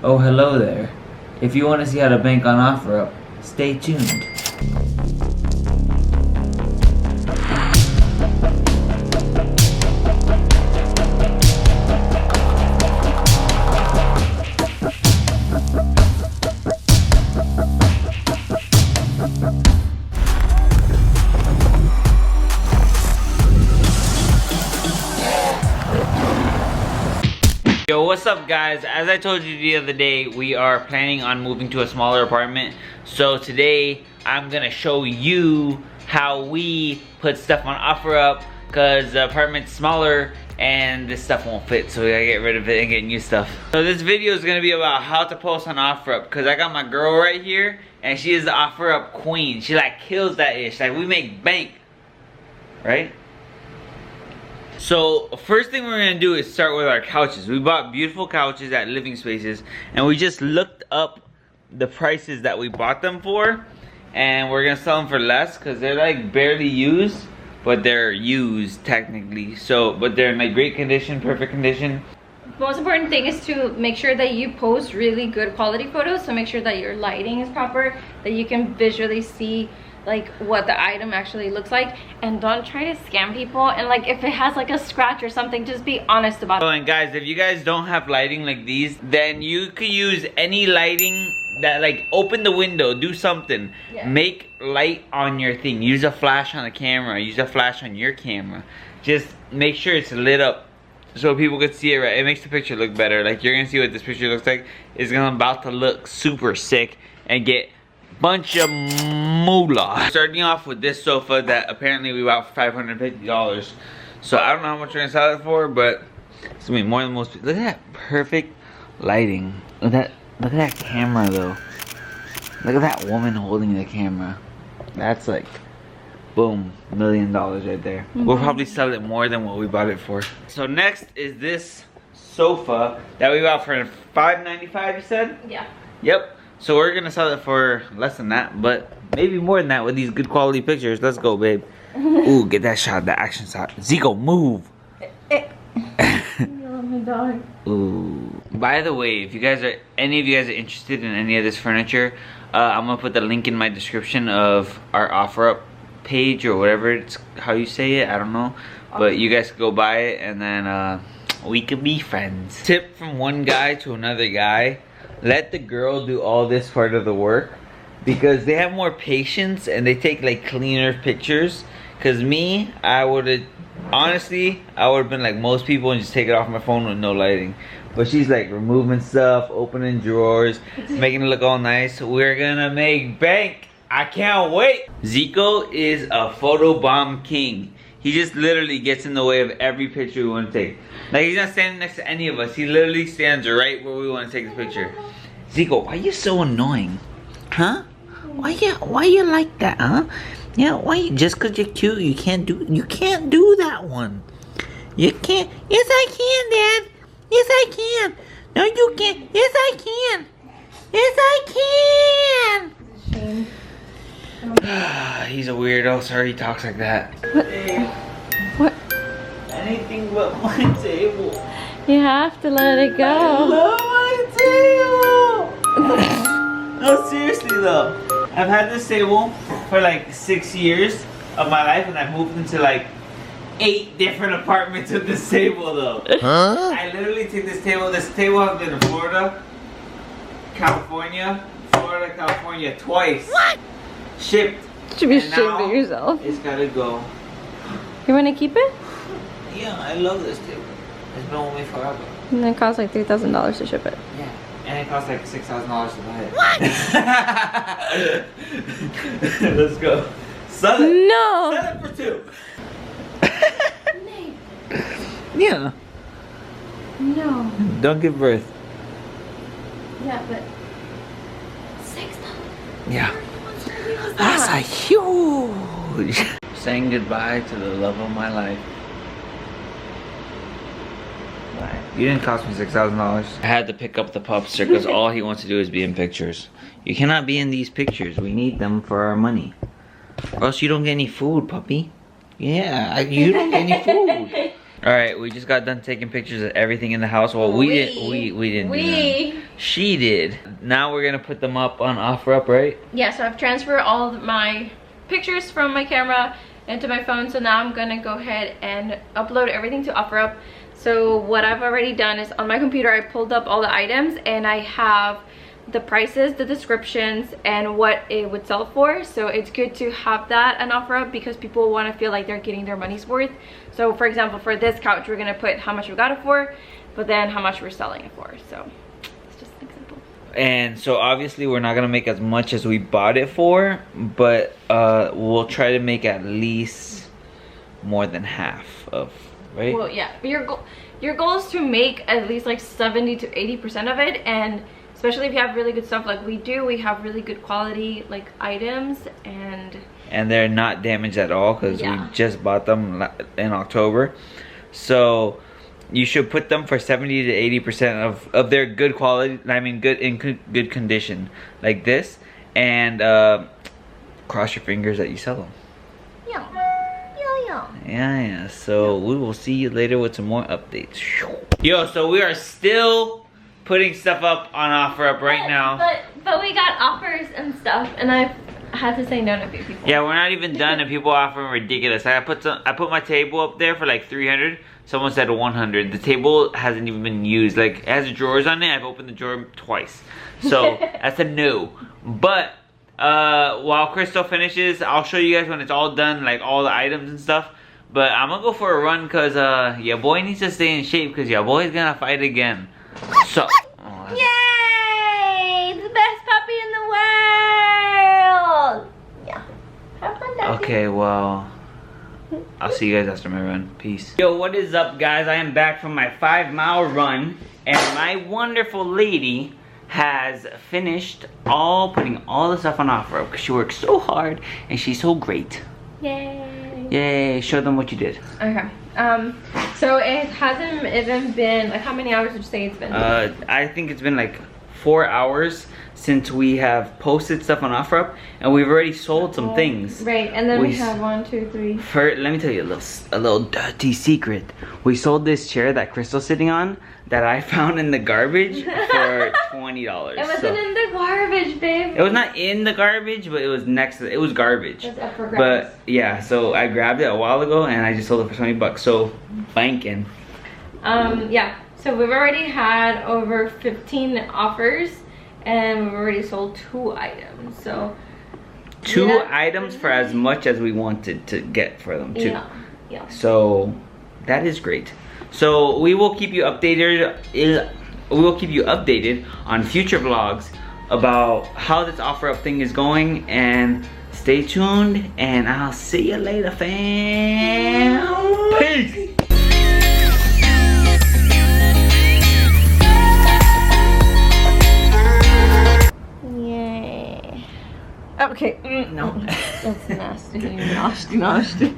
Oh, hello there. If you want to see how to bank on OfferUp, stay tuned. Yo, what's up guys? As I told you the other day, we are planning on moving to a smaller apartment. So today, I'm gonna show you how we put stuff on OfferUp, because the apartment's smaller and this stuff won't fit, so we gotta get rid of it and get new stuff. So this video is gonna be about how to post on OfferUp, because I got my girl right here, and she is the OfferUp queen. She like kills that ish, like we make bank, right? So first thing we're gonna do is start with our couches. We bought beautiful couches at Living Spaces, and we just looked up the prices that we bought them for, and we're gonna sell them for less because they're like barely used, but they're used technically. So, but they're in like great condition, perfect condition. The most important thing is to make sure that you post really good quality photos. So make sure that your lighting is proper, that you can visually see like what the item actually looks like, and don't try to scam people. And like if it has like a scratch or something, just be honest about it. Oh, and guys, if you guys don't have lighting like these, then you could use any lighting that like open the window, do something. Yeah. Make light on your thing. Use a flash on the camera, use a flash on your camera. Just make sure it's lit up so people could see it right. It makes the picture look better. Like you're gonna see what this picture looks like. It's gonna about to look super sick and get bunch of moolah. Starting off with this sofa that apparently we bought for $550. So I don't know how much we're gonna sell it for, but it's gonna be more than most people. Look at that perfect lighting. Look at that camera though. Look at that woman holding the camera. That's like, boom, $1 million right there. We'll probably sell it more than what we bought it for. So next is this sofa that we bought for $595, you said? Yeah. Yep. So we're gonna sell it for less than that, but maybe more than that with these good quality pictures. Let's go, babe. Ooh, get that shot, the action shot. Zico, move. My dog. Ooh. By the way, if you guys are, any of you guys are interested in any of this furniture, I'm gonna put the link in my description of our OfferUp page or whatever it's how you say it. I don't know, but you guys can go buy it, and then we could be friends. Tip from one guy to another guy: let the girl do all this part of the work, because they have more patience and they take like cleaner pictures. Cause me, I would've, honestly, I would've been like most people and just take it off my phone with no lighting. But she's like removing stuff, opening drawers, making it look all nice. We're gonna make bank. I can't wait. Zico is a photo bomb king. He just literally gets in the way of every picture we want to take. Like he's not standing next to any of us. He literally stands right where we want to take the picture. Zico, why are you so annoying? Huh? Why you like that, huh? Yeah, why you, just cause you're cute, you can't do that one. You can't. Yes I can, Dad. Yes I can. No you can't. Yes I can. Yes I can. He's a weirdo, sorry he talks like that. What? Anything but my table. You have to let it go. I love my table. No, seriously though. I've had this table for like 6 years of my life, and I've moved into like 8 different apartments with this table though. Huh? I literally take this table has been in Florida, California, twice. What? Shipped. You should be ashamed of yourself. It's gotta go. You wanna keep it? Yeah, I love this table. It's been with me forever. And it costs like $3,000 to ship it. Yeah. And it costs like $6,000 to buy it. What? Let's go. Sell it. No. Sell it for 2. Yeah. No. Don't give birth. Yeah, but $6. Yeah. That's a huge. Saying goodbye to the love of my life. Bye. You didn't cost me $6,000. I had to pick up the pupster because all he wants to do is be in pictures. You cannot be in these pictures. We need them for our money. Or else you don't get any food, puppy. Yeah, you don't get any food. All right, we just got done taking pictures of everything in the house. Well, we didn't. Do none. She did. Now we're gonna put them up on OfferUp, right? Yeah, so I've transferred all of my pictures from my camera into my phone. So now I'm gonna go ahead and upload everything to OfferUp. So what I've already done is on my computer, I pulled up all the items and I have the prices, the descriptions, and what it would sell for. So it's good to have that on OfferUp because people want to feel like they're getting their money's worth. So for example, for this couch, we're gonna put how much we got it for, but then how much we're selling it for. So it's just an example. And so obviously we're not gonna make as much as we bought it for, but we'll try to make at least more than half of, right? Well, yeah, but your goal is to make at least like 70 to 80% of it, and especially if you have really good stuff like we do, we have really good quality like items, and they're not damaged at all because we just bought them in October. So you should put them for 70 to 80% of their good quality. I mean, good condition like this, and cross your fingers that you sell them. Yeah. So we will see you later with some more updates. Yo, so we are still putting stuff up on OfferUp right now. But we got offers and stuff, and I had to say no to a few people. Yeah, we're not even done, and people are offering ridiculous. I put my table up there for like 300. Someone said 100. The table hasn't even been used. Like, it has drawers on it. I've opened the drawer twice. So that's a no. But while Crystal finishes, I'll show you guys when it's all done, like all the items and stuff. But I'm gonna go for a run because your boy needs to stay in shape because your boy's gonna fight again. So, yay! The best puppy in the world! Yeah. Have fun, Daddy. okay, well, I'll see you guys after my run. Peace. Yo, what is up, guys? I am back from my 5-mile run, and my wonderful lady has finished putting all the stuff on OfferUp because she works so hard and she's so great. Yay! Yay! Show them what you did. Okay. So it hasn't even been, like, how many hours would you say it's been? I think it's been like 4 hours since we have posted stuff on OfferUp, and we've already sold some things. Right, and then we have 1, 2, 3. Let me tell you a little dirty secret. We sold this chair that Crystal's sitting on that I found in the garbage for $20. It wasn't in the garbage, babe. It was not in the garbage, but it was next to it. It was garbage. It was up for grabs. But yeah, so I grabbed it a while ago and I just sold it for 20 bucks. So banking. Yeah. So we've already had over 15 offers and we've already sold 2 items. So 2 items for as much as we wanted to get for them too. Yeah. So that is great. So we will keep you updated. We will keep you updated on future vlogs about how this OfferUp thing is going, and stay tuned. And I'll see you later, fam. Peace. Yay. Okay. No. That's nasty. Nasty.